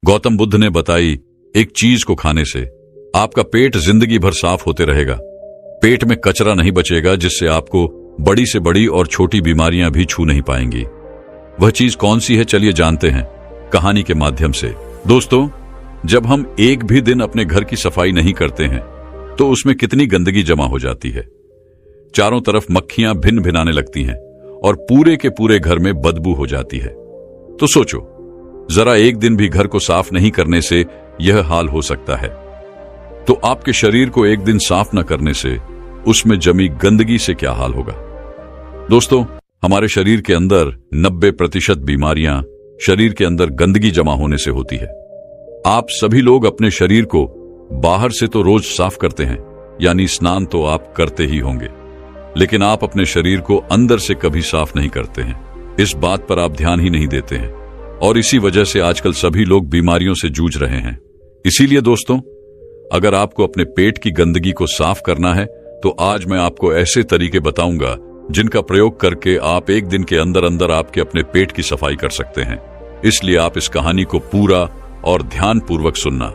गौतम बुद्ध ने बताई, एक चीज को खाने से आपका पेट जिंदगी भर साफ होते रहेगा। पेट में कचरा नहीं बचेगा जिससे आपको बड़ी से बड़ी और छोटी बीमारियां भी छू नहीं पाएंगी। वह चीज कौन सी है, चलिए जानते हैं कहानी के माध्यम से। दोस्तों, जब हम एक भी दिन अपने घर की सफाई नहीं करते हैं तो उसमें कितनी गंदगी जमा हो जाती है। चारों तरफ मक्खियां भिन भिनाने लगती हैं और पूरे के पूरे घर में बदबू हो जाती है। तो सोचो, जरा एक दिन भी घर को साफ नहीं करने से यह हाल हो सकता है, तो आपके शरीर को एक दिन साफ न करने से उसमें जमी गंदगी से क्या हाल होगा। दोस्तों, हमारे शरीर के अंदर 90% बीमारियां शरीर के अंदर गंदगी जमा होने से होती है। आप सभी लोग अपने शरीर को बाहर से तो रोज साफ करते हैं, यानी स्नान तो आप करते ही होंगे, लेकिन आप अपने शरीर को अंदर से कभी साफ नहीं करते हैं। इस बात पर आप ध्यान ही नहीं देते हैं और इसी वजह से आजकल सभी लोग बीमारियों से जूझ रहे हैं। इसीलिए दोस्तों, अगर आपको अपने पेट की गंदगी को साफ करना है तो आज मैं आपको ऐसे तरीके बताऊंगा जिनका प्रयोग करके आप एक दिन के अंदर अंदर आपके अपने पेट की सफाई कर सकते हैं। इसलिए आप इस कहानी को पूरा और ध्यानपूर्वक सुनना।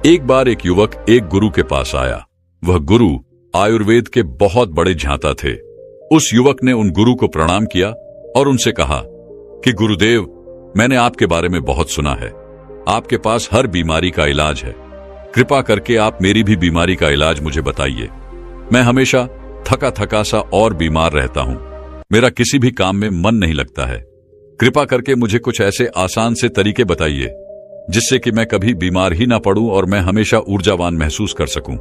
एक बार एक युवक एक गुरु के पास आया। वह गुरु आयुर्वेद के बहुत बड़े झांता थे। उस युवक ने उन गुरु को प्रणाम किया और उनसे कहा कि गुरुदेव, मैंने आपके बारे में बहुत सुना है। आपके पास हर बीमारी का इलाज है। कृपा करके आप मेरी भी बीमारी का इलाज मुझे बताइए। मैं हमेशा थका थका सा और बीमार रहता हूं। मेरा किसी भी काम में मन नहीं लगता है। कृपा करके मुझे कुछ ऐसे आसान से तरीके बताइए जिससे कि मैं कभी बीमार ही ना पड़ूं और मैं हमेशा ऊर्जावान महसूस कर सकूं।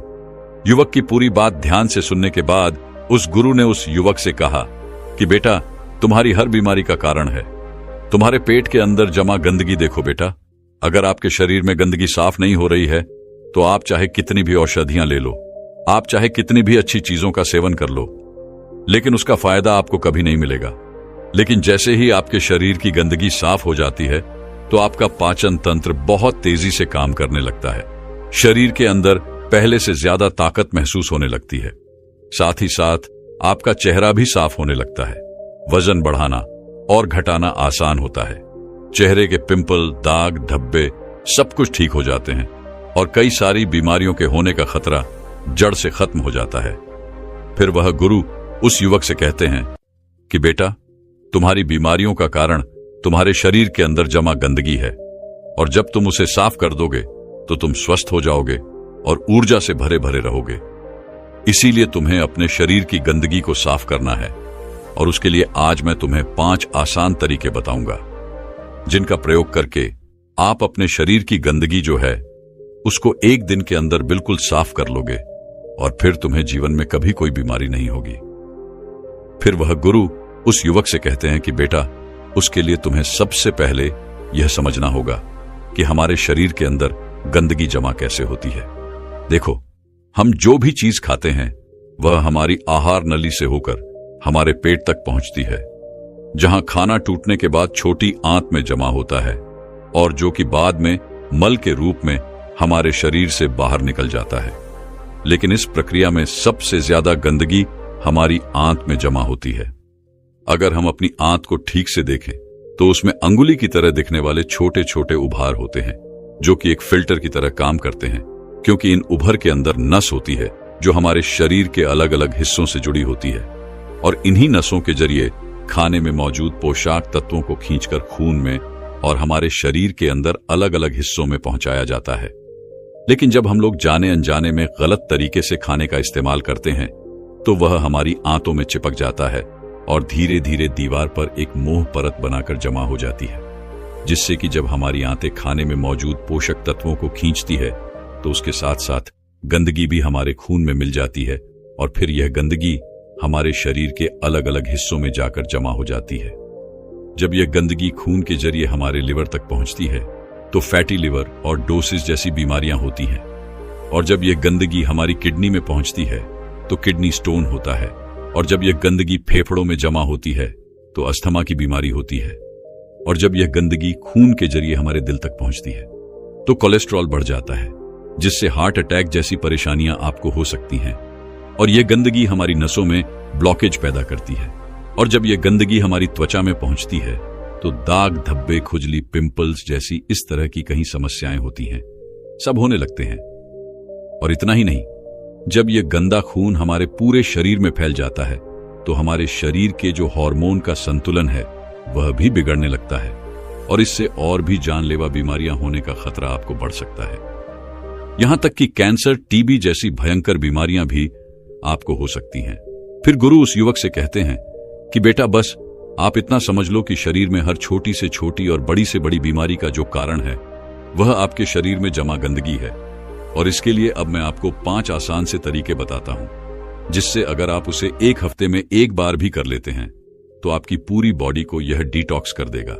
युवक की पूरी बात ध्यान से सुनने के बाद उस गुरु ने उस युवक से कहा कि बेटा, तुम्हारी हर बीमारी का कारण है तुम्हारे पेट के अंदर जमा गंदगी। देखो बेटा, अगर आपके शरीर में गंदगी साफ नहीं हो रही है तो आप चाहे कितनी भी औषधियां ले लो, आप चाहे कितनी भी अच्छी चीजों का सेवन कर लो, लेकिन उसका फायदा आपको कभी नहीं मिलेगा। लेकिन जैसे ही आपके शरीर की गंदगी साफ हो जाती है तो आपका पाचन तंत्र बहुत तेजी से काम करने लगता है। शरीर के अंदर पहले से ज्यादा ताकत महसूस होने लगती है। साथ ही साथ आपका चेहरा भी साफ होने लगता है। वजन बढ़ाना और घटाना आसान होता है। चेहरे के पिंपल, दाग, धब्बे सब कुछ ठीक हो जाते हैं और कई सारी बीमारियों के होने का खतरा जड़ से खत्म हो जाता है। फिर वह गुरु उस युवक से कहते हैं कि बेटा, तुम्हारी बीमारियों का कारण तुम्हारे शरीर के अंदर जमा गंदगी है और जब तुम उसे साफ कर दोगे तो तुम स्वस्थ हो जाओगे और ऊर्जा से भरे भरे रहोगे। इसीलिए तुम्हें अपने शरीर की गंदगी को साफ करना है और उसके लिए आज मैं तुम्हें 5 आसान तरीके बताऊंगा जिनका प्रयोग करके आप अपने शरीर की गंदगी जो है उसको एक दिन के अंदर बिल्कुल साफ कर लोगे और फिर तुम्हें जीवन में कभी कोई बीमारी नहीं होगी। फिर वह गुरु उस युवक से कहते हैं कि बेटा, उसके लिए तुम्हें सबसे पहले यह समझना होगा कि हमारे शरीर के अंदर गंदगी जमा कैसे होती है। देखो, हम जो भी चीज खाते हैं वह हमारी आहार नली से होकर हमारे पेट तक पहुंचती है, जहां खाना टूटने के बाद छोटी आंत में जमा होता है और जो कि बाद में मल के रूप में हमारे शरीर से बाहर निकल जाता है। लेकिन इस प्रक्रिया में सबसे ज्यादा गंदगी हमारी आंत में जमा होती है। अगर हम अपनी आंत को ठीक से देखें तो उसमें अंगुली की तरह दिखने वाले छोटे छोटे उभार होते हैं जो कि एक फिल्टर की तरह काम करते हैं, क्योंकि इन उभर के अंदर नस होती है जो हमारे शरीर के अलग अलग हिस्सों से जुड़ी होती है और इन्हीं नसों के जरिए खाने में मौजूद पोषक तत्वों को खींचकर खून में और हमारे शरीर के अंदर अलग अलग हिस्सों में पहुंचाया जाता है। लेकिन जब हम लोग जाने अनजाने में गलत तरीके से खाने का इस्तेमाल करते हैं तो वह हमारी आंतों में चिपक जाता है और धीरे धीरे दीवार पर एक मोह परत बनाकर जमा हो जाती है, जिससे कि जब हमारी आंतें खाने में मौजूद पोषक तत्वों को खींचती है तो उसके साथ साथ गंदगी भी हमारे खून में मिल जाती है और फिर यह गंदगी हमारे शरीर के अलग अलग हिस्सों में जाकर जमा हो जाती है। जब यह गंदगी खून के जरिए हमारे लिवर तक पहुंचती है तो फैटी लिवर और डोसिस जैसी बीमारियां होती हैं और जब यह गंदगी हमारी किडनी में पहुंचती है तो किडनी स्टोन होता है और जब यह गंदगी फेफड़ों में जमा होती है तो अस्थमा की बीमारी होती है और जब यह गंदगी खून के जरिए हमारे दिल तक पहुंचती है तो कोलेस्ट्रॉल बढ़ जाता है, जिससे हार्ट अटैक जैसी परेशानियां आपको हो सकती हैं। और यह गंदगी हमारी नसों में ब्लॉकेज पैदा करती है और जब यह गंदगी हमारी त्वचा में पहुंचती है तो दाग, धब्बे, खुजली, पिंपल्स जैसी इस तरह की कई समस्याएं होती हैं, सब होने लगते हैं। और इतना ही नहीं, जब यह गंदा खून हमारे पूरे शरीर में फैल जाता है तो हमारे शरीर के जो हार्मोन का संतुलन है वह भी बिगड़ने लगता है, और इससे और भी जानलेवा बीमारियां होने का खतरा आपको बढ़ सकता है। यहां तक कि कैंसर, टीबी जैसी भयंकर बीमारियां भी आपको हो सकती हैं। फिर गुरु उस युवक से कहते हैं कि बेटा, बस आप इतना समझ लो कि शरीर में हर छोटी से छोटी और बड़ी से बड़ी बीमारी का जो कारण है वह आपके शरीर में जमा गंदगी है। और इसके लिए अब मैं आपको 5 आसान से तरीके बताता हूं, जिससे अगर आप उसे 1 हफ्ते में 1 बार भी कर लेते हैं तो आपकी पूरी बॉडी को यह डिटॉक्स कर देगा।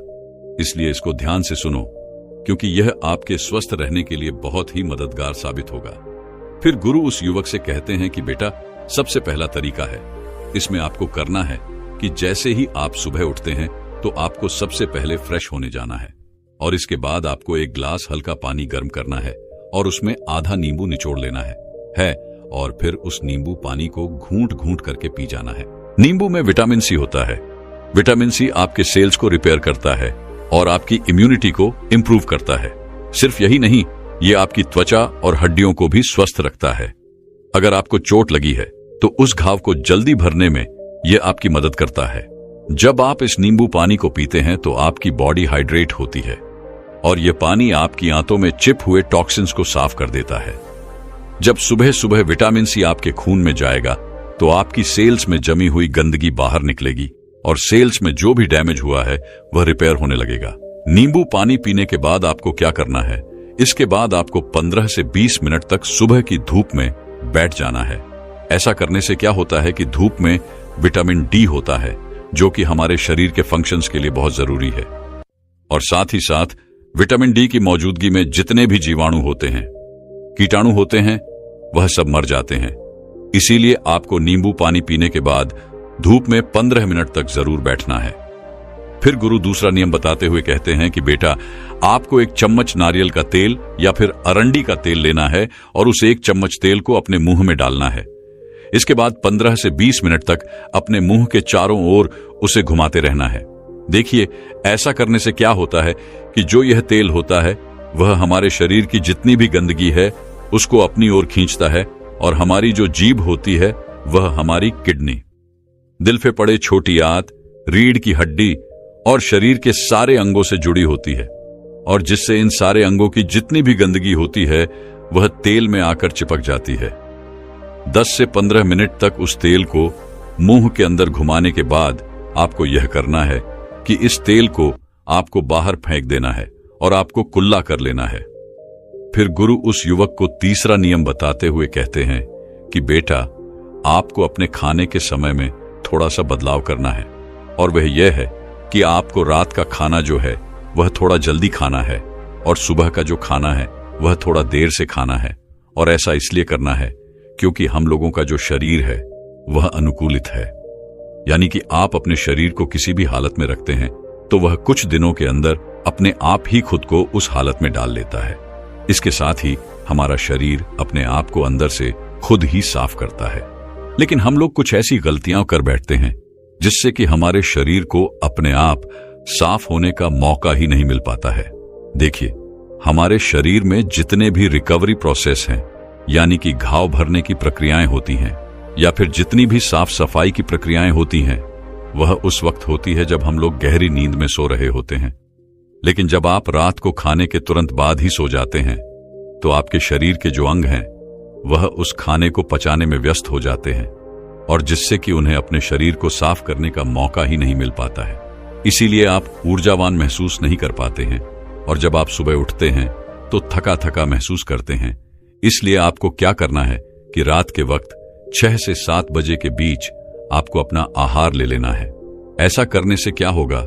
इसलिए इसको ध्यान से सुनो, क्योंकि यह आपके स्वस्थ रहने के लिए बहुत ही मददगार साबित होगा। फिर गुरु उस युवक से कहते हैं कि बेटा, सबसे पहला तरीका है, इसमें आपको करना है कि जैसे ही आप सुबह उठते हैं तो आपको सबसे पहले फ्रेश होने जाना है, और इसके बाद आपको 1 गिलास हल्का पानी गर्म करना है और उसमें आधा नींबू निचोड़ लेना है और फिर उस नींबू पानी को घूंट घूंट करके पी जाना है। नींबू में विटामिन सी होता है। विटामिन सी आपके सेल्स को रिपेयर करता है और आपकी इम्यूनिटी को इंप्रूव करता है। सिर्फ यही नहीं, ये आपकी त्वचा और हड्डियों को भी स्वस्थ रखता है। अगर आपको चोट लगी है तो उस घाव को जल्दी भरने में यह आपकी मदद करता है। जब आप इस नींबू पानी को पीते हैं तो आपकी बॉडी हाइड्रेट होती है और यह पानी आपकी आंतों में चिप हुए टॉक्सिन्स को साफ कर देता है। जब सुबह सुबह विटामिन सी आपके खून में जाएगा तो आपकी सेल्स में जमी हुई गंदगी बाहर निकलेगी और सेल्स में जो भी डैमेज हुआ है वह रिपेयर होने लगेगा। नींबू पानी पीने के बाद आपको क्या करना है? इसके बाद आपको 15 से 20 मिनट तक सुबह की धूप में बैठ जाना है। ऐसा करने से क्या होता है कि धूप में विटामिन डी होता है, जो कि हमारे शरीर के फंक्शंस के लिए बहुत जरूरी है। और साथ ही साथ विटामिन डी की मौजूदगी में जितने भी जीवाणु होते हैं, कीटाणु होते हैं, वह सब मर जाते हैं। इसीलिए आपको नींबू पानी पीने के बाद धूप में 15 मिनट तक जरूर बैठना है। फिर गुरु दूसरा नियम बताते हुए कहते हैं कि बेटा, आपको 1 चम्मच नारियल का तेल या फिर अरंडी का तेल लेना है और उस 1 चम्मच तेल को अपने मुंह में डालना है। इसके बाद 15 से 20 मिनट तक अपने मुंह के चारों ओर उसे घुमाते रहना है। देखिए, ऐसा करने से क्या होता है कि जो यह तेल होता है वह हमारे शरीर की जितनी भी गंदगी है उसको अपनी ओर खींचता है, और हमारी जो जीभ होती है वह हमारी किडनी, दिल पे पड़े छोटी आंत, रीढ़ की हड्डी और शरीर के सारे अंगों से जुड़ी होती है, और जिससे इन सारे अंगों की जितनी भी गंदगी होती है वह तेल में आकर चिपक जाती है। 10 से 15 मिनट तक उस तेल को मुंह के अंदर घुमाने के बाद आपको यह करना है कि इस तेल को आपको बाहर फेंक देना है और आपको कुल्ला कर लेना है। फिर गुरु उस युवक को तीसरा नियम बताते हुए कहते हैं कि बेटा, आपको अपने खाने के समय में थोड़ा सा बदलाव करना है, और वह यह है कि आपको रात का खाना जो है वह थोड़ा जल्दी खाना है और सुबह का जो खाना है वह थोड़ा देर से खाना है। और ऐसा इसलिए करना है क्योंकि हम लोगों का जो शरीर है वह अनुकूलित है, यानी कि आप अपने शरीर को किसी भी हालत में रखते हैं तो वह कुछ दिनों के अंदर अपने आप ही खुद को उस हालत में डाल लेता है। इसके साथ ही हमारा शरीर अपने आप को अंदर से खुद ही साफ करता है। लेकिन हम लोग कुछ ऐसी गलतियां कर बैठते हैं जिससे कि हमारे शरीर को अपने आप साफ होने का मौका ही नहीं मिल पाता है। देखिए, हमारे शरीर में जितने भी रिकवरी प्रोसेस हैं, यानी कि घाव भरने की प्रक्रियाएं होती हैं या फिर जितनी भी साफ सफाई की प्रक्रियाएं होती हैं, वह उस वक्त होती है जब हम लोग गहरी नींद में सो रहे होते हैं। लेकिन जब आप रात को खाने के तुरंत बाद ही सो जाते हैं तो आपके शरीर के जो अंग हैं वह उस खाने को पचाने में व्यस्त हो जाते हैं, और जिससे कि उन्हें अपने शरीर को साफ करने का मौका ही नहीं मिल पाता है। इसीलिए आप ऊर्जावान महसूस नहीं कर पाते हैं, और जब आप सुबह उठते हैं तो थका थका महसूस करते हैं। इसलिए आपको क्या करना है कि रात के वक्त 6 से 7 बजे के बीच आपको अपना आहार ले लेना है। ऐसा करने से क्या होगा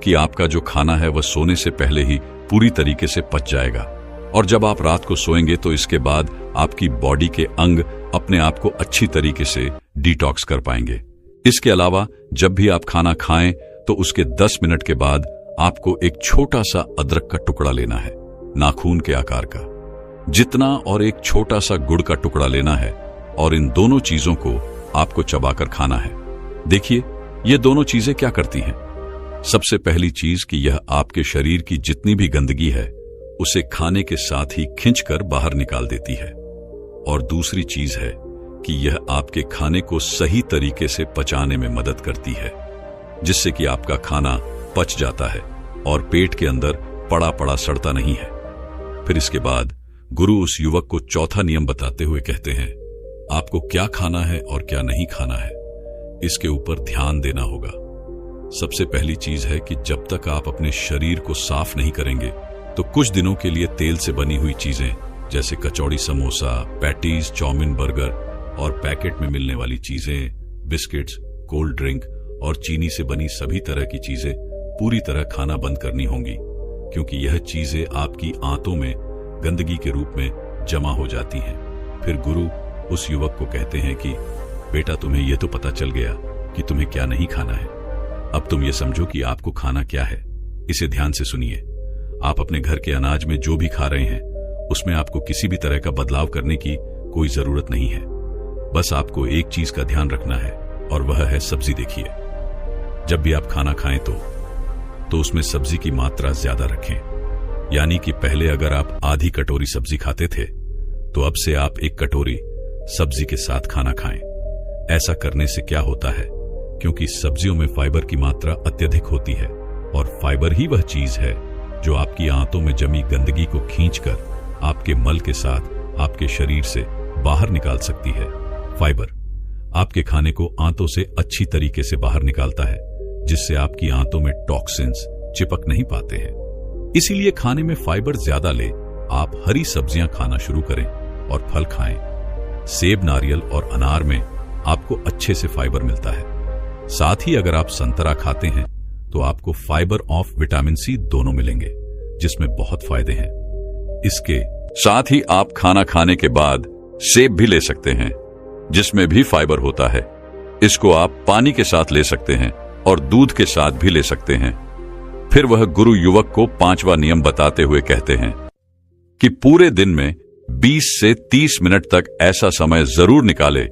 कि आपका जो खाना है वह सोने से पहले ही पूरी तरीके से पच जाएगा, और जब आप रात को सोएंगे तो इसके बाद आपकी बॉडी के अंग अपने आप को अच्छी तरीके से डिटॉक्स कर पाएंगे। इसके अलावा जब भी आप खाना खाएं तो उसके 10 मिनट के बाद आपको एक छोटा सा अदरक का टुकड़ा लेना है, नाखून के आकार का जितना, और एक छोटा सा गुड़ का टुकड़ा लेना है, और इन दोनों चीजों को आपको चबाकर खाना है। देखिए, ये दोनों चीजें क्या करती हैं? सबसे पहली चीज कि यह आपके शरीर की जितनी भी गंदगी है उसे खाने के साथ ही खींचकर बाहर निकाल देती है। और दूसरी चीज है कि यह आपके खाने को सही तरीके से पचाने में मदद करती है, जिससे कि आपका खाना पच जाता है और पेट के अंदर पड़ा पड़ा सड़ता नहीं है। फिर इसके बाद गुरु उस युवक को चौथा नियम बताते हुए कहते हैं, आपको क्या खाना है और क्या नहीं खाना है, इसके ऊपर ध्यान देना होगा। सबसे पहली चीज है कि जब तक आप अपने शरीर को साफ नहीं करेंगे तो कुछ दिनों के लिए तेल से बनी हुई चीजें जैसे कचौड़ी, समोसा, पैटीज, चाउमीन, बर्गर और पैकेट में मिलने वाली चीजें, बिस्किट्स, कोल्ड ड्रिंक और चीनी से बनी सभी तरह की चीजें पूरी तरह खाना बंद करनी होंगी, क्योंकि यह चीजें आपकी आंतों में गंदगी के रूप में जमा हो जाती हैं। फिर गुरु उस युवक को कहते हैं कि बेटा, तुम्हें यह तो पता चल गया कि तुम्हें क्या नहीं खाना है। अब तुम ये समझो कि आपको खाना क्या है। इसे ध्यान से सुनिए। आप अपने घर के अनाज में जो भी खा रहे हैं उसमें आपको किसी भी तरह का बदलाव करने की कोई जरूरत नहीं है। बस आपको एक चीज का ध्यान रखना है और वह है सब्जी। देखिए, जब भी आप खाना खाएं तो उसमें सब्जी की मात्रा ज्यादा रखें। यानी कि पहले अगर आप आधी कटोरी सब्जी खाते थे तो अब से आप 1 कटोरी सब्जी के साथ खाना खाएं। ऐसा करने से क्या होता है, क्योंकि सब्जियों में फाइबर की मात्रा अत्यधिक होती है और फाइबर ही वह चीज है जो आपकी आंतों में जमी गंदगी को खींचकर आपके मल के साथ आपके शरीर से बाहर निकाल सकती है। फाइबर आपके खाने को आंतों से अच्छी तरीके से बाहर निकालता है, जिससे आपकी आंतों में टॉक्सिन्स चिपक नहीं पाते हैं। इसीलिए खाने में फाइबर ज्यादा ले आप हरी सब्जियां खाना शुरू करें और फल खाएं। सेब, नारियल और अनार में आपको अच्छे से फाइबर मिलता है। साथ ही अगर आप संतरा खाते हैं तो आपको फाइबर ऑफ विटामिन सी दोनों मिलेंगे, जिसमें बहुत फायदे हैं। इसके साथ ही आप खाना खाने के बाद सेब भी ले सकते हैं, जिसमें भी फाइबर होता है। इसको आप पानी के साथ ले सकते हैं और दूध के साथ भी ले सकते हैं। फिर वह गुरु युवक को 5वां नियम बताते हुए कहते हैं कि पूरे दिन में 20 से 30 मिनट तक ऐसा समय जरूर निकालें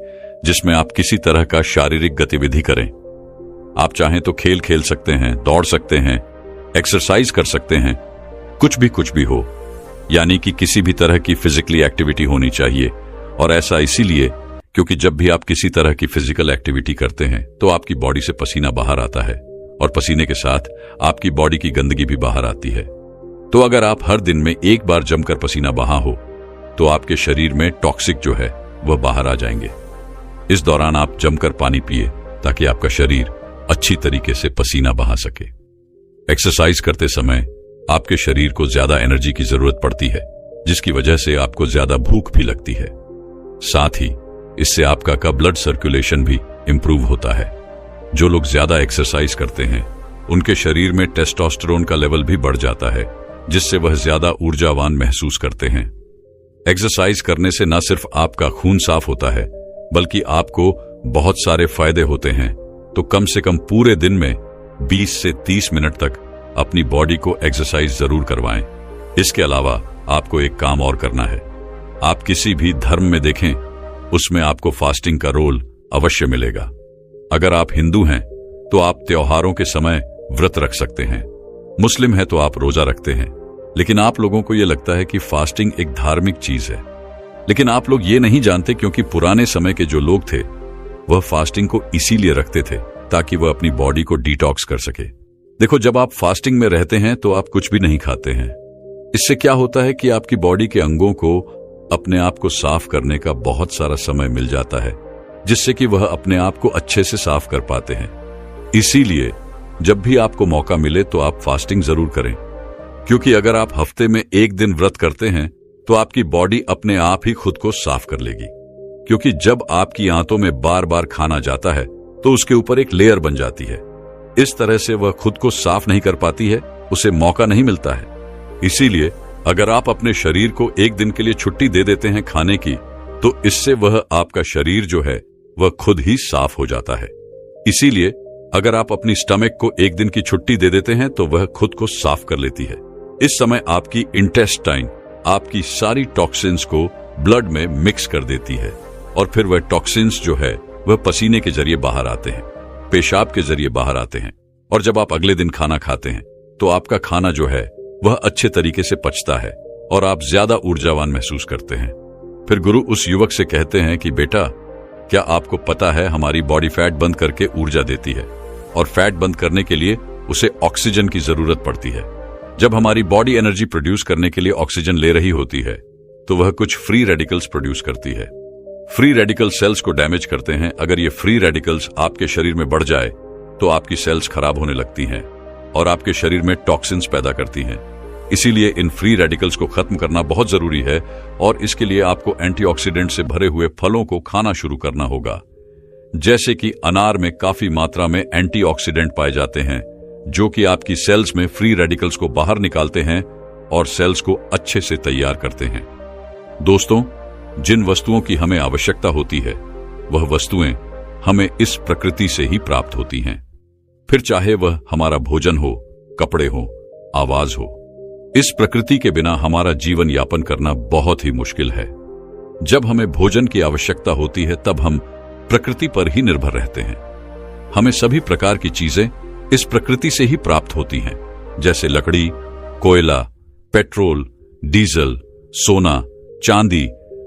जिसमें आप किसी तरह का शारीरिक गतिविधि करें। आप चाहें तो खेल खेल सकते हैं, दौड़ सकते हैं, एक्सरसाइज कर सकते हैं, कुछ भी हो, यानी कि किसी भी तरह की फिजिकली एक्टिविटी होनी चाहिए। और ऐसा इसीलिए क्योंकि जब भी आप किसी तरह की फिजिकल एक्टिविटी करते हैं तो आपकी बॉडी से पसीना बाहर आता है और पसीने के साथ आपकी बॉडी की गंदगी भी बाहर आती है। तो अगर आप हर दिन में 1 बार जमकर पसीना बहा हो तो आपके शरीर में टॉक्सिक जो है वह बाहर आ जाएंगे। इस दौरान आप जमकर पानी पिए ताकि आपका शरीर अच्छी तरीके से पसीना बहा सके। एक्सरसाइज करते समय आपके शरीर को ज्यादा एनर्जी की जरूरत पड़ती है, जिसकी वजह से आपको ज्यादा भूख भी लगती है। साथ ही इससे आपका ब्लड सर्कुलेशन भी इंप्रूव होता है। जो लोग ज्यादा एक्सरसाइज करते हैं उनके शरीर में टेस्टोस्टेरोन का लेवल भी बढ़ जाता है, जिससे वह ज्यादा ऊर्जावान महसूस करते हैं। एक्सरसाइज करने से न सिर्फ आपका खून साफ होता है बल्कि आपको बहुत सारे फायदे होते हैं। तो कम से कम पूरे दिन में 20 से 30 मिनट तक अपनी बॉडी को एक्सरसाइज जरूर करवाएं। इसके अलावा आपको एक काम और करना है। आप किसी भी धर्म में देखें, उसमें आपको फास्टिंग का रोल अवश्य मिलेगा। अगर आप हिंदू हैं तो आप त्योहारों के समय व्रत रख सकते हैं। मुस्लिम है तो आप रोजा रखते हैं। लेकिन आप लोगों को यह लगता है कि फास्टिंग एक धार्मिक चीज है, लेकिन आप लोग ये नहीं जानते क्योंकि पुराने समय के जो लोग थे वह फास्टिंग को इसीलिए रखते थे ताकि वह अपनी बॉडी को डिटॉक्स कर सके। देखो, जब आप फास्टिंग में रहते हैं तो आप कुछ भी नहीं खाते हैं। इससे क्या होता है कि आपकी बॉडी के अंगों को अपने आप को साफ करने का बहुत सारा समय मिल जाता है, जिससे कि वह अपने आप को अच्छे से साफ कर पाते हैं। इसीलिए जब भी आपको मौका मिले तो आप फास्टिंग जरूर करें, क्योंकि अगर आप हफ्ते में 1 दिन व्रत करते हैं तो आपकी बॉडी अपने आप ही खुद को साफ कर लेगी। क्योंकि जब आपकी आंतों में बार बार खाना जाता है तो उसके ऊपर एक लेयर बन जाती है। इस तरह से वह खुद को साफ नहीं कर पाती है, उसे मौका नहीं मिलता है। इसीलिए अगर आप अपने शरीर को 1 दिन के लिए छुट्टी दे देते हैं खाने की, तो इससे वह आपका शरीर जो है वह खुद ही साफ हो जाता है। इसीलिए अगर आप अपनी स्टमक को 1 दिन की छुट्टी दे देते हैं तो वह खुद को साफ कर लेती है। इस समय आपकी इंटेस्टाइन आपकी सारी टॉक्सिन्स को ब्लड में मिक्स कर देती है और फिर वह टॉक्सिन्स जो है वह पसीने के जरिए बाहर आते हैं, पेशाब के जरिए बाहर आते हैं और जब आप अगले दिन खाना खाते हैं तो आपका खाना जो है वह अच्छे तरीके से पचता है और आप ज्यादा ऊर्जावान महसूस करते हैं। फिर गुरु उस युवक से कहते हैं कि बेटा, क्या आपको पता है हमारी बॉडी फैट बंद करके ऊर्जा देती है और फैट बंद करने के लिए उसे ऑक्सीजन की जरूरत पड़ती है। जब हमारी बॉडी एनर्जी प्रोड्यूस करने के लिए ऑक्सीजन ले रही होती है तो वह कुछ फ्री रेडिकल्स प्रोड्यूस करती है। फ्री रेडिकल सेल्स को डैमेज करते हैं। अगर ये फ्री रेडिकल्स आपके शरीर में बढ़ जाए तो आपकी सेल्स खराब होने लगती हैं और आपके शरीर में टॉक्सिन्स पैदा करती हैं। इसीलिए इन फ्री रेडिकल्स को खत्म करना बहुत जरूरी है और इसके लिए आपको एंटीऑक्सीडेंट से भरे हुए फलों को खाना शुरू करना होगा। जैसे कि अनार में काफी मात्रा में एंटीऑक्सीडेंट पाए जाते हैं जो कि आपकी सेल्स में फ्री रेडिकल्स को बाहर निकालते हैं और सेल्स को अच्छे से तैयार करते हैं। दोस्तों, जिन वस्तुओं की हमें आवश्यकता होती है वह वस्तुएं हमें इस प्रकृति से ही प्राप्त होती हैं। फिर चाहे वह हमारा भोजन हो, कपड़े हो, आवाज हो। इस प्रकृति के बिना हमारा जीवन यापन करना बहुत ही मुश्किल है। जब हमें भोजन की आवश्यकता होती है तब हम प्रकृति पर ही निर्भर रहते हैं। हमें सभी प्रकार की चीजें इस प्रकृति से ही प्राप्त होती हैं, जैसे लकड़ी, कोयला, पेट्रोल, डीजल, सोना, चांदी,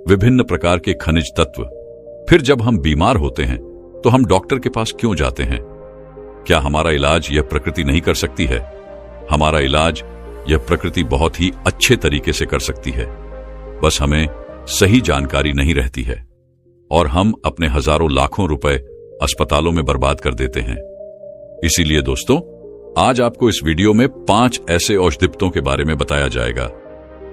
विभिन्न प्रकार के खनिज तत्व। फिर जब हम बीमार होते हैं तो हम डॉक्टर के पास क्यों जाते हैं? क्या हमारा इलाज यह प्रकृति नहीं कर सकती है? हमारा इलाज यह प्रकृति बहुत ही अच्छे तरीके से कर सकती है। बस हमें सही जानकारी नहीं रहती है और हम अपने हजारों लाखों रुपए अस्पतालों में बर्बाद कर देते हैं। इसीलिए दोस्तों, आज आपको इस वीडियो में 5 ऐसे औषधियों के बारे में बताया जाएगा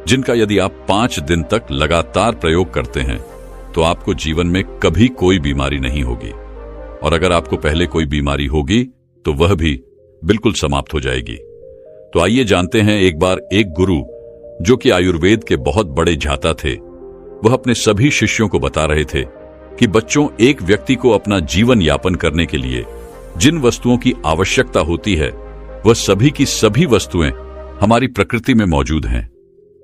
जिनका यदि आप 5 दिन तक लगातार प्रयोग करते हैं तो आपको जीवन में कभी कोई बीमारी नहीं होगी और अगर आपको पहले कोई बीमारी होगी तो वह भी बिल्कुल समाप्त हो जाएगी। तो आइए जानते हैं। एक बार एक गुरु जो कि आयुर्वेद के बहुत बड़े झाता थे, वह अपने सभी शिष्यों को बता रहे थे कि बच्चों, एक व्यक्ति को अपना जीवन यापन करने के लिए जिन वस्तुओं की आवश्यकता होती है वह सभी की सभी वस्तुएं हमारी प्रकृति में मौजूद हैं।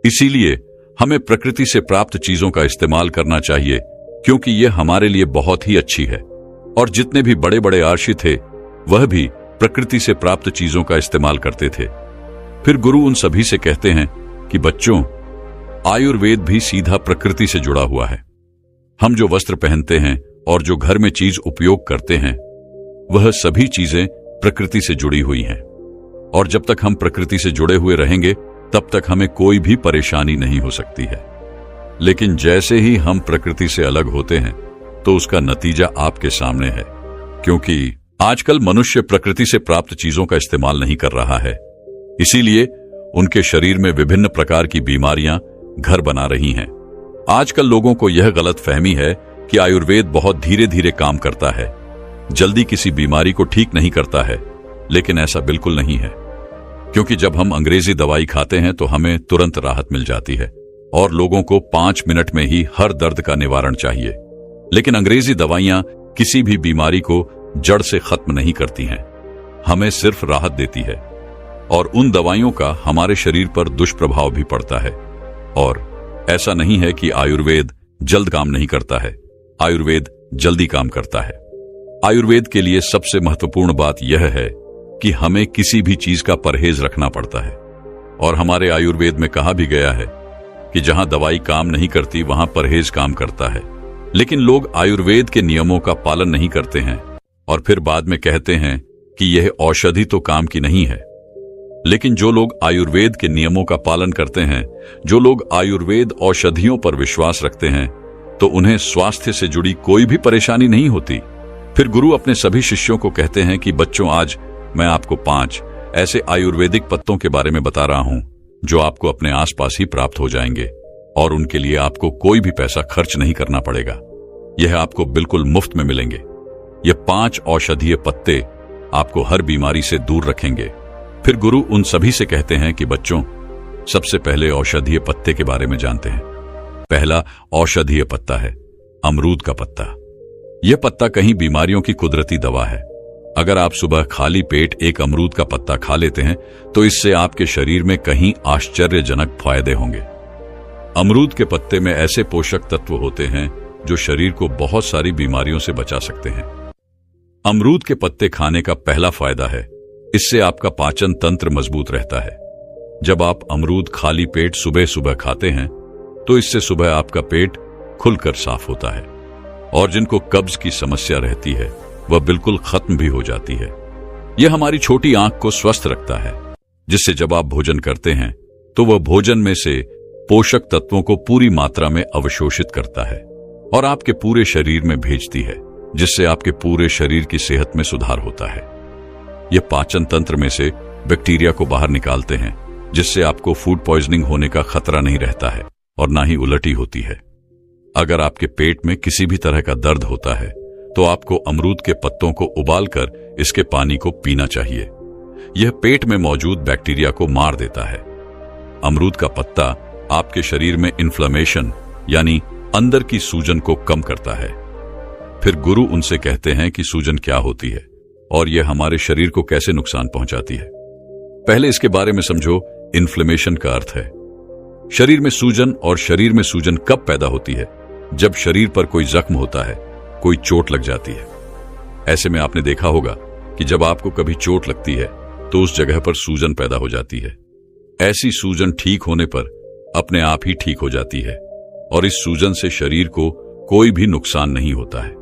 इसीलिए हमें प्रकृति से प्राप्त चीजों का इस्तेमाल करना चाहिए क्योंकि यह हमारे लिए बहुत ही अच्छी है। और जितने भी बड़े बड़े आर्षि थे वह भी प्रकृति से प्राप्त चीजों का इस्तेमाल करते थे। फिर गुरु उन सभी से कहते हैं कि बच्चों, आयुर्वेद भी सीधा प्रकृति से जुड़ा हुआ है। हम जो वस्त्र पहनते हैं और जो घर में चीज उपयोग करते हैं वह सभी चीजें प्रकृति से जुड़ी हुई हैं और जब तक हम प्रकृति से जुड़े हुए रहेंगे तब तक हमें कोई भी परेशानी नहीं हो सकती है। लेकिन जैसे ही हम प्रकृति से अलग होते हैं तो उसका नतीजा आपके सामने है, क्योंकि आजकल मनुष्य प्रकृति से प्राप्त चीजों का इस्तेमाल नहीं कर रहा है। इसीलिए उनके शरीर में विभिन्न प्रकार की बीमारियां घर बना रही हैं। आजकल लोगों को यह गलत फहमी है कि आयुर्वेद बहुत धीरे धीरे काम करता है, जल्दी किसी बीमारी को ठीक नहीं करता है, लेकिन ऐसा बिल्कुल नहीं है। क्योंकि जब हम अंग्रेजी दवाई खाते हैं तो हमें तुरंत राहत मिल जाती है और लोगों को 5 मिनट में ही हर दर्द का निवारण चाहिए। लेकिन अंग्रेजी दवाइयां किसी भी बीमारी को जड़ से खत्म नहीं करती हैं, हमें सिर्फ राहत देती है और उन दवाइयों का हमारे शरीर पर दुष्प्रभाव भी पड़ता है। और ऐसा नहीं है कि आयुर्वेद जल्द काम नहीं करता है, आयुर्वेद जल्दी काम करता है। आयुर्वेद के लिए सबसे महत्वपूर्ण बात यह है कि हमें किसी भी चीज का परहेज रखना पड़ता है। और हमारे आयुर्वेद में कहा भी गया है कि जहां दवाई काम नहीं करती वहां परहेज काम करता है। लेकिन लोग आयुर्वेद के नियमों का पालन नहीं करते हैं और फिर बाद में कहते हैं कि यह औषधि तो काम की नहीं है। लेकिन जो लोग आयुर्वेद के नियमों का पालन करते हैं, जो लोग आयुर्वेद औषधियों पर विश्वास रखते हैं, तो उन्हें स्वास्थ्य से जुड़ी कोई भी परेशानी नहीं होती। फिर गुरु अपने सभी शिष्यों को कहते हैं कि बच्चों, आज मैं आपको 5 ऐसे आयुर्वेदिक पत्तों के बारे में बता रहा हूं जो आपको अपने आसपास ही प्राप्त हो जाएंगे और उनके लिए आपको कोई भी पैसा खर्च नहीं करना पड़ेगा। यह आपको बिल्कुल मुफ्त में मिलेंगे। ये 5 औषधीय पत्ते आपको हर बीमारी से दूर रखेंगे। फिर गुरु उन सभी से कहते हैं कि बच्चों, सबसे पहले औषधीय पत्ते के बारे में जानते हैं। पहला औषधीय पत्ता है अमरूद का पत्ता। यह पत्ता कहीं बीमारियों की कुदरती दवा है। अगर आप सुबह खाली पेट एक अमरूद का पत्ता खा लेते हैं तो इससे आपके शरीर में कहीं आश्चर्यजनक फायदे होंगे। अमरूद के पत्ते में ऐसे पोषक तत्व होते हैं जो शरीर को बहुत सारी बीमारियों से बचा सकते हैं। अमरूद के पत्ते खाने का पहला फायदा है इससे आपका पाचन तंत्र मजबूत रहता है। जब आप अमरूद खाली पेट सुबह सुबह खाते हैं तो इससे सुबह आपका पेट खुलकर साफ होता है और जिनको कब्ज की समस्या रहती है वह बिल्कुल खत्म भी हो जाती है। यह हमारी छोटी आंख को स्वस्थ रखता है, जिससे जब आप भोजन करते हैं तो वह भोजन में से पोषक तत्वों को पूरी मात्रा में अवशोषित करता है और आपके पूरे शरीर में भेजती है, जिससे आपके पूरे शरीर की सेहत में सुधार होता है। यह पाचन तंत्र में से बैक्टीरिया को बाहर निकालते हैं, जिससे आपको फूड पॉइजनिंग होने का खतरा नहीं रहता है और ना ही उल्टी होती है। अगर आपके पेट में किसी भी तरह का दर्द होता है तो आपको अमरूद के पत्तों को उबालकर इसके पानी को पीना चाहिए। यह पेट में मौजूद बैक्टीरिया को मार देता है। अमरूद का पत्ता आपके शरीर में इन्फ्लेमेशन यानी अंदर की सूजन को कम करता है। फिर गुरु उनसे कहते हैं कि सूजन क्या होती है और यह हमारे शरीर को कैसे नुकसान पहुंचाती है। पहले इसके बारे में समझो। इन्फ्लेमेशन का अर्थ है शरीर में सूजन, और शरीर में सूजन कब पैदा होती है? जब शरीर पर कोई जख्म होता है, कोई चोट लग जाती है। ऐसे में आपने देखा होगा कि जब आपको कभी चोट लगती है तो उस जगह पर सूजन पैदा हो जाती है। ऐसी सूजन ठीक होने पर अपने आप ही ठीक हो जाती है और इस सूजन से शरीर को कोई भी नुकसान नहीं होता है।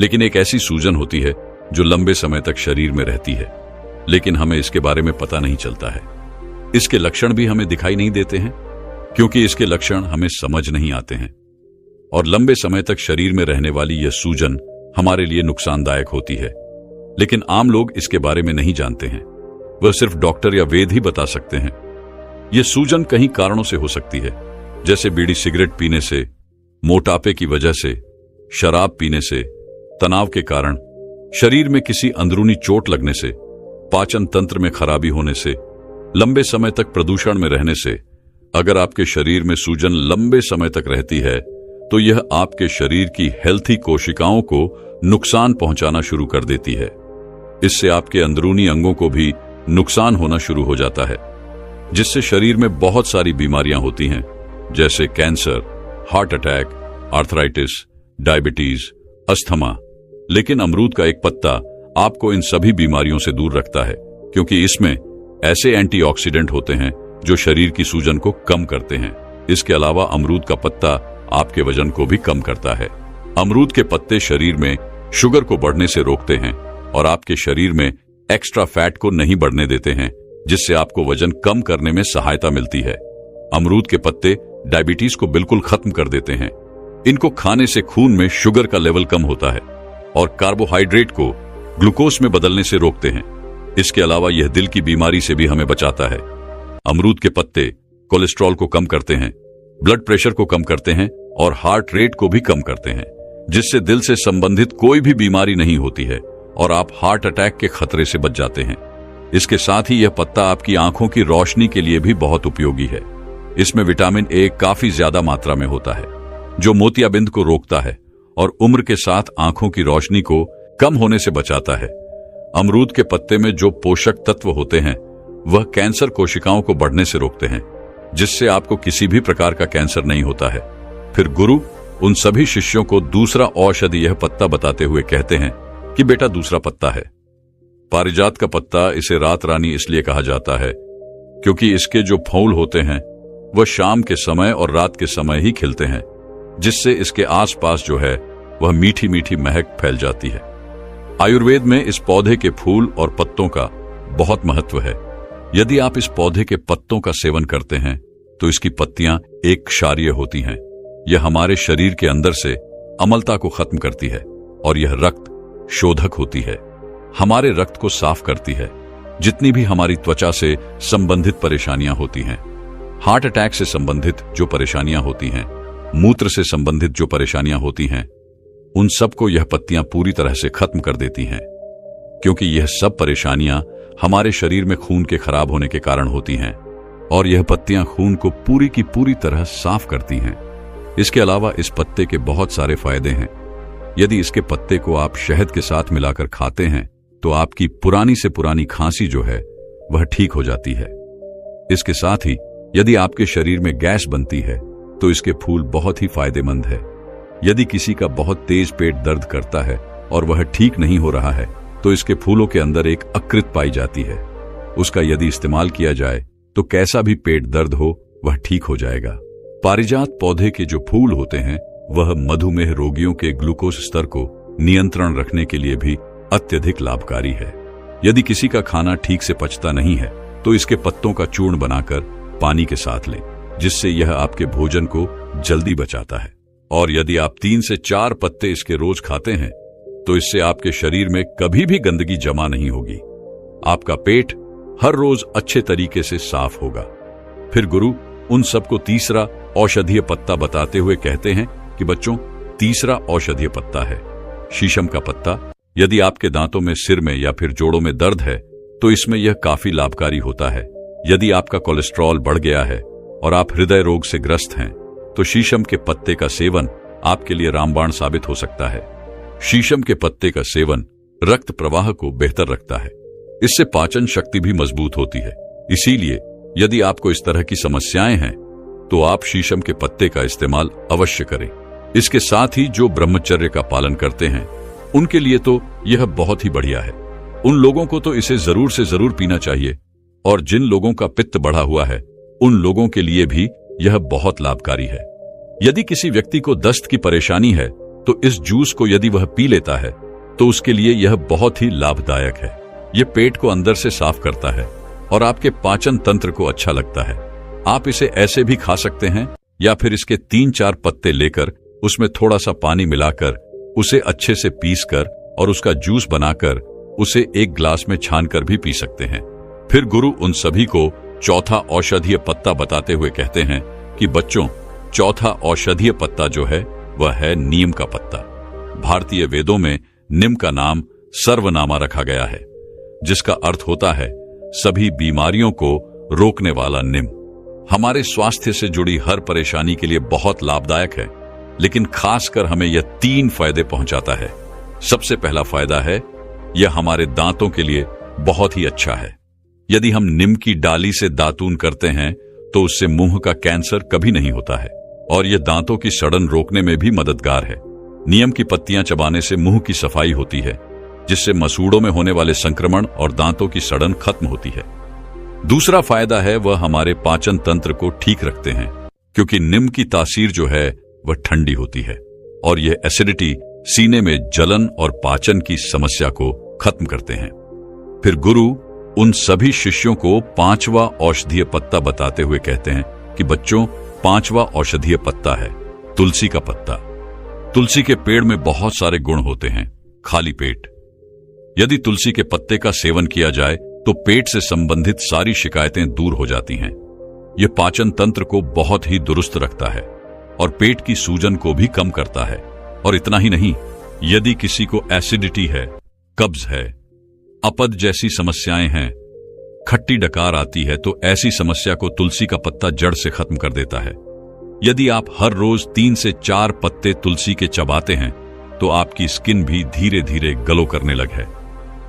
लेकिन एक ऐसी सूजन होती है जो लंबे समय तक शरीर में रहती है, लेकिन हमें इसके बारे में पता नहीं चलता है। इसके लक्षण भी हमें दिखाई नहीं देते हैं क्योंकि इसके लक्षण हमें समझ नहीं आते हैं और लंबे समय तक शरीर में रहने वाली यह सूजन हमारे लिए नुकसानदायक होती है। लेकिन आम लोग इसके बारे में नहीं जानते हैं, वह सिर्फ डॉक्टर या वैद्य ही बता सकते हैं। यह सूजन कई कारणों से हो सकती है, जैसे बीड़ी सिगरेट पीने से, मोटापे की वजह से, शराब पीने से, तनाव के कारण, शरीर में किसी अंदरूनी चोट लगने से, पाचन तंत्र में खराबी होने से, लंबे समय तक प्रदूषण में रहने से। अगर आपके शरीर में सूजन लंबे समय तक रहती है तो यह आपके शरीर की हेल्थी कोशिकाओं को नुकसान पहुंचाना शुरू कर देती है। इससे आपके अंदरूनी अंगों को भी नुकसान होना शुरू हो जाता है, जिससे शरीर में बहुत सारी बीमारियां होती हैं, जैसे cancer, heart attack, arthritis, diabetes, asthma. लेकिन अमरूद का एक पत्ता आपको इन सभी बीमारियों से दूर रखता है, क्योंकि इसमें ऐसे एंटीऑक्सीडेंट होते हैं जो शरीर की सूजन को कम करते हैं। इसके अलावा अमरूद का पत्ता आपके वजन को भी कम करता है। अमरूद के पत्ते शरीर में शुगर को बढ़ने से रोकते हैं और आपके शरीर में एक्स्ट्रा फैट को नहीं बढ़ने देते हैं, जिससे आपको वजन कम करने में सहायता मिलती है। अमरूद के पत्ते डायबिटीज को बिल्कुल खत्म कर देते हैं। इनको खाने से खून में शुगर का लेवल कम होता है और कार्बोहाइड्रेट को ग्लूकोज में बदलने से रोकते हैं। इसके अलावा यह दिल की बीमारी से भी हमें बचाता है। अमरूद के पत्ते कोलेस्ट्रॉल को कम करते हैं, ब्लड प्रेशर को कम करते हैं और हार्ट रेट को भी कम करते हैं, जिससे दिल से संबंधित कोई भी बीमारी नहीं होती है और आप हार्ट अटैक के खतरे से बच जाते हैं। इसके साथ ही यह पत्ता आपकी आंखों की रोशनी के लिए भी बहुत उपयोगी है। इसमें विटामिन ए काफी ज्यादा मात्रा में होता है, जो मोतियाबिंद को रोकता है और उम्र के साथ आंखों की रोशनी को कम होने से बचाता है। अमरूद के पत्ते में जो पोषक तत्व होते हैं वह कैंसर कोशिकाओं को बढ़ने से रोकते हैं, जिससे आपको किसी भी प्रकार का कैंसर नहीं होता है। फिर गुरु उन सभी शिष्यों को दूसरा औषधि यह पत्ता बताते हुए कहते हैं कि बेटा दूसरा पत्ता है पारिजात का पत्ता। इसे रात रानी इसलिए कहा जाता है क्योंकि इसके जो फूल होते हैं वह शाम के समय और रात के समय ही खिलते हैं, जिससे इसके आसपास जो है वह मीठी मीठी महक फैल जाती है। आयुर्वेद में इस पौधे के फूल और पत्तों का बहुत महत्व है। यदि आप इस पौधे के पत्तों का सेवन करते हैं तो इसकी पत्तियां एक क्षारीय होती हैं। यह हमारे शरीर के अंदर से अम्लता को खत्म करती है और यह रक्त शोधक होती है, हमारे रक्त को साफ करती है। जितनी भी हमारी त्वचा से संबंधित परेशानियां होती हैं, हार्ट अटैक से संबंधित जो परेशानियां होती हैं, मूत्र से संबंधित जो परेशानियां होती हैं, उन सबको यह पत्तियां पूरी तरह से खत्म कर देती हैं, क्योंकि यह सब परेशानियां हमारे शरीर में खून के खराब होने के कारण होती हैं और यह पत्तियां खून को पूरी की पूरी तरह साफ करती हैं। इसके अलावा इस पत्ते के बहुत सारे फायदे हैं। यदि इसके पत्ते को आप शहद के साथ मिलाकर खाते हैं तो आपकी पुरानी से पुरानी खांसी जो है वह ठीक हो जाती है। इसके साथ ही यदि आपके शरीर में गैस बनती है तो इसके फूल बहुत ही फायदेमंद है। यदि किसी का बहुत तेज पेट दर्द करता है और वह ठीक नहीं हो रहा है तो इसके फूलों के अंदर एक अकृत पाई जाती है। उसका यदि इस्तेमाल किया जाए तो कैसा भी पेट दर्द हो वह ठीक हो जाएगा। पारिजात पौधे के जो फूल होते हैं वह मधुमेह रोगियों के ग्लूकोज स्तर को नियंत्रण रखने के लिए भी अत्यधिक लाभकारी है। यदि किसी का खाना ठीक से पचता नहीं है तो इसके पत्तों का चूर्ण बनाकर पानी के साथ लें, जिससे यह आपके भोजन को जल्दी बचाता है। और यदि आप 3 से 4 पत्ते इसके रोज खाते हैं तो इससे आपके शरीर में कभी भी गंदगी जमा नहीं होगी। आपका पेट हर रोज अच्छे तरीके से साफ होगा। फिर गुरु उन सबको तीसरा औषधीय पत्ता बताते हुए कहते हैं कि बच्चों, तीसरा औषधीय पत्ता है शीशम का पत्ता। यदि आपके दांतों में, सिर में या फिर जोड़ों में दर्द है तो इसमें यह काफी लाभकारी होता है। यदि आपका कोलेस्ट्रॉल बढ़ गया है और आप हृदय रोग से ग्रस्त हैं तो शीशम के पत्ते का सेवन आपके लिए रामबाण साबित हो सकता है। शीशम के पत्ते का सेवन रक्त प्रवाह को बेहतर रखता है। इससे पाचन शक्ति भी मजबूत होती है। इसीलिए यदि आपको इस तरह की समस्याएं हैं तो आप शीशम के पत्ते का इस्तेमाल अवश्य करें। इसके साथ ही जो ब्रह्मचर्य का पालन करते हैं उनके लिए तो यह बहुत ही बढ़िया है। उन लोगों को तो इसे जरूर से जरूर पीना चाहिए, और जिन लोगों का पित्त बढ़ा हुआ है उन लोगों के लिए भी यह बहुत लाभकारी है। यदि किसी व्यक्ति को दस्त की परेशानी है तो इस जूस को यदि वह पी लेता है तो उसके लिए यह बहुत ही लाभदायक है। यह पेट को अंदर से साफ करता है और आपके पाचन तंत्र को अच्छा लगता है। आप इसे ऐसे भी खा सकते हैं या फिर इसके 3-4 पत्ते लेकर उसमें थोड़ा सा पानी मिलाकर उसे अच्छे से पीसकर और उसका जूस बनाकर उसे एक ग्लास में छानकर भी पी सकते हैं। फिर गुरु उन सभी को चौथा औषधीय पत्ता बताते हुए कहते हैं कि बच्चों, चौथा औषधीय पत्ता जो है वह है नीम का पत्ता। भारतीय वेदों में नीम का नाम सर्वनामा रखा गया है, जिसका अर्थ होता है सभी बीमारियों को रोकने वाला नीम। हमारे स्वास्थ्य से जुड़ी हर परेशानी के लिए बहुत लाभदायक है, लेकिन खासकर हमें यह 3 फायदे पहुंचाता है। सबसे पहला फायदा है यह हमारे दांतों के लिए बहुत ही अच्छा है। यदि हम नीम की डाली से दातून करते हैं तो उससे मुंह का कैंसर कभी नहीं होता है, और यह दांतों की सड़न रोकने में भी मददगार है। नीम की पत्तियां चबाने से मुंह की सफाई होती है, जिससे मसूड़ों में होने वाले संक्रमण और दांतों की सड़न खत्म होती है। दूसरा फायदा है वह हमारे पाचन तंत्र को ठीक रखते हैं, क्योंकि नीम की तासीर जो है वह ठंडी होती है और यह एसिडिटी, सीने में जलन और पाचन की समस्या को खत्म करते हैं। फिर गुरु उन सभी शिष्यों को 5वां औषधीय पत्ता बताते हुए कहते हैं कि बच्चों, 5वां औषधीय पत्ता है तुलसी का पत्ता। तुलसी के पेड़ में बहुत सारे गुण होते हैं। खाली पेट, यदि तुलसी के पत्ते का सेवन किया जाए तो पेट से संबंधित सारी शिकायतें दूर हो जाती हैं। यह पाचन तंत्र को बहुत ही दुरुस्त रखता है और पेट की सूजन को भी कम करता है। और इतना ही नहीं, यदि किसी को एसिडिटी है, कब्ज है, अपद जैसी समस्याएं हैं, खट्टी डकार आती है, तो ऐसी समस्या को तुलसी का पत्ता जड़ से खत्म कर देता है। यदि आप हर रोज 3 से 4 पत्ते तुलसी के चबाते हैं तो आपकी स्किन भी धीरे धीरे ग्लो करने लगे,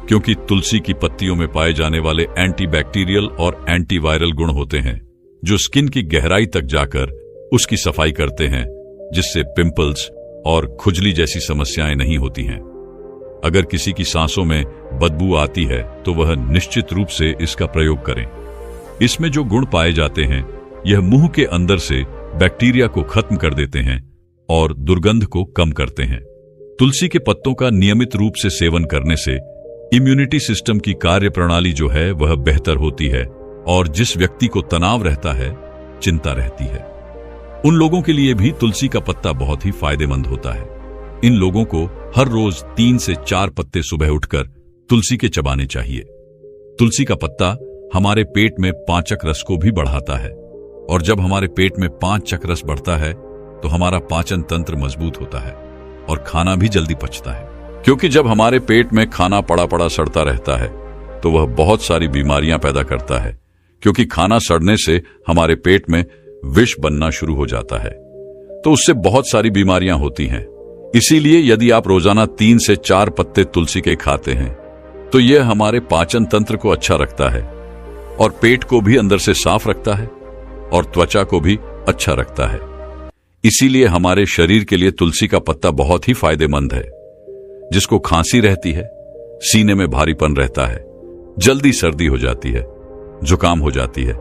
क्योंकि तुलसी की पत्तियों में पाए जाने वाले एंटीबैक्टीरियल और एंटीवायरल गुण होते हैं, जो स्किन की गहराई तक जाकर उसकी सफाई करते हैं, जिससे पिंपल्स और खुजली जैसी समस्याएं नहीं होती हैं। अगर किसी की सांसों में बदबू आती है तो वह निश्चित रूप से इसका प्रयोग करें। इसमें जो गुण पाए जाते हैं यह मुंह के अंदर से बैक्टीरिया को खत्म कर देते हैं और दुर्गंध को कम करते हैं। तुलसी के पत्तों का नियमित रूप से सेवन करने से इम्यूनिटी सिस्टम की कार्य प्रणाली जो है वह बेहतर होती है, और जिस व्यक्ति को तनाव रहता है, चिंता रहती है, उन लोगों के लिए भी तुलसी का पत्ता बहुत ही फायदेमंद होता है। इन लोगों को हर रोज 3 से 4 पत्ते सुबह उठकर तुलसी के चबाने चाहिए। तुलसी का पत्ता हमारे पेट में पाचक रस को भी बढ़ाता है, और जब हमारे पेट में पाचक रस बढ़ता है तो हमारा पाचन तंत्र मजबूत होता है और खाना भी जल्दी पचता है। क्योंकि जब हमारे पेट में खाना पड़ा पड़ा सड़ता रहता है तो वह बहुत सारी बीमारियां पैदा करता है, क्योंकि खाना सड़ने से हमारे पेट में विष बनना शुरू हो जाता है, तो उससे बहुत सारी बीमारियां होती हैं। इसीलिए यदि आप रोजाना 3 से 4 पत्ते तुलसी के खाते हैं तो यह हमारे पाचन तंत्र को अच्छा रखता है और पेट को भी अंदर से साफ रखता है और त्वचा को भी अच्छा रखता है। इसीलिए हमारे शरीर के लिए तुलसी का पत्ता बहुत ही फायदेमंद है। जिसको खांसी रहती है सीने में भारीपन रहता है, जल्दी सर्दी हो जाती है, जुकाम हो जाती है,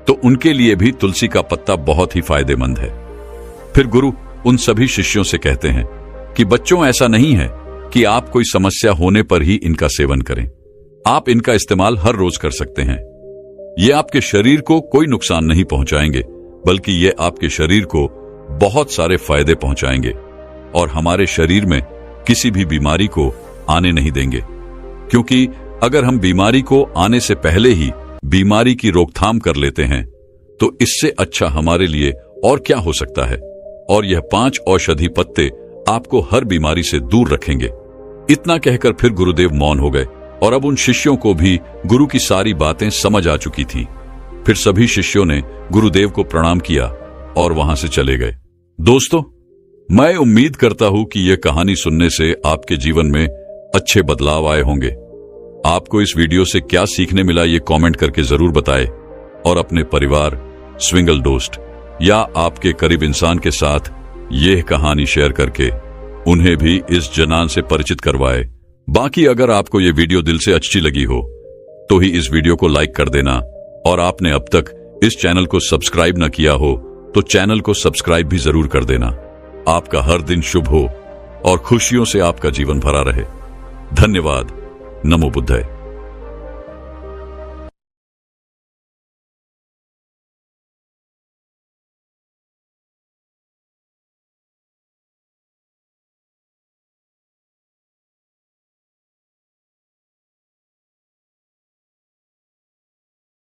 तो उनके लिए भी तुलसी का पत्ता बहुत ही फायदेमंद है। फिर गुरु उन सभी शिष्यों से कहते हैं कि बच्चों, ऐसा नहीं है कि आप कोई समस्या होने पर ही इनका सेवन करें। आप इनका इस्तेमाल हर रोज कर सकते हैं। ये आपके शरीर को कोई नुकसान नहीं पहुंचाएंगे, बल्कि ये आपके शरीर को बहुत सारे फायदे पहुंचाएंगे और हमारे शरीर में किसी भी बीमारी को आने नहीं देंगे। क्योंकि अगर हम बीमारी को आने से पहले ही बीमारी की रोकथाम कर लेते हैं तो इससे अच्छा हमारे लिए और क्या हो सकता है। और यह 5 औषधि पत्ते आपको हर बीमारी से दूर रखेंगे। इतना कहकर फिर गुरुदेव मौन हो गए और अब उन शिष्यों को भी गुरु की सारी बातें समझ आ चुकी थी। फिर सभी शिष्यों ने गुरुदेव को प्रणाम किया और वहां से चले गए। दोस्तों, मैं उम्मीद करता हूं कि यह कहानी सुनने से आपके जीवन में अच्छे बदलाव आए होंगे। आपको इस वीडियो से क्या सीखने मिला ये कमेंट करके जरूर बताएं और अपने परिवार, स्विंगल दोस्त या आपके करीब इंसान के साथ यह कहानी शेयर करके उन्हें भी इस जनान से परिचित करवाए। बाकी अगर आपको यह वीडियो दिल से अच्छी लगी हो तो ही इस वीडियो को लाइक कर देना और आपने अब तक इस चैनल को सब्सक्राइब न किया हो तो चैनल को सब्सक्राइब भी जरूर कर देना। आपका हर दिन शुभ हो और खुशियों से आपका जीवन भरा रहे। धन्यवाद। नमो बुद्धाय।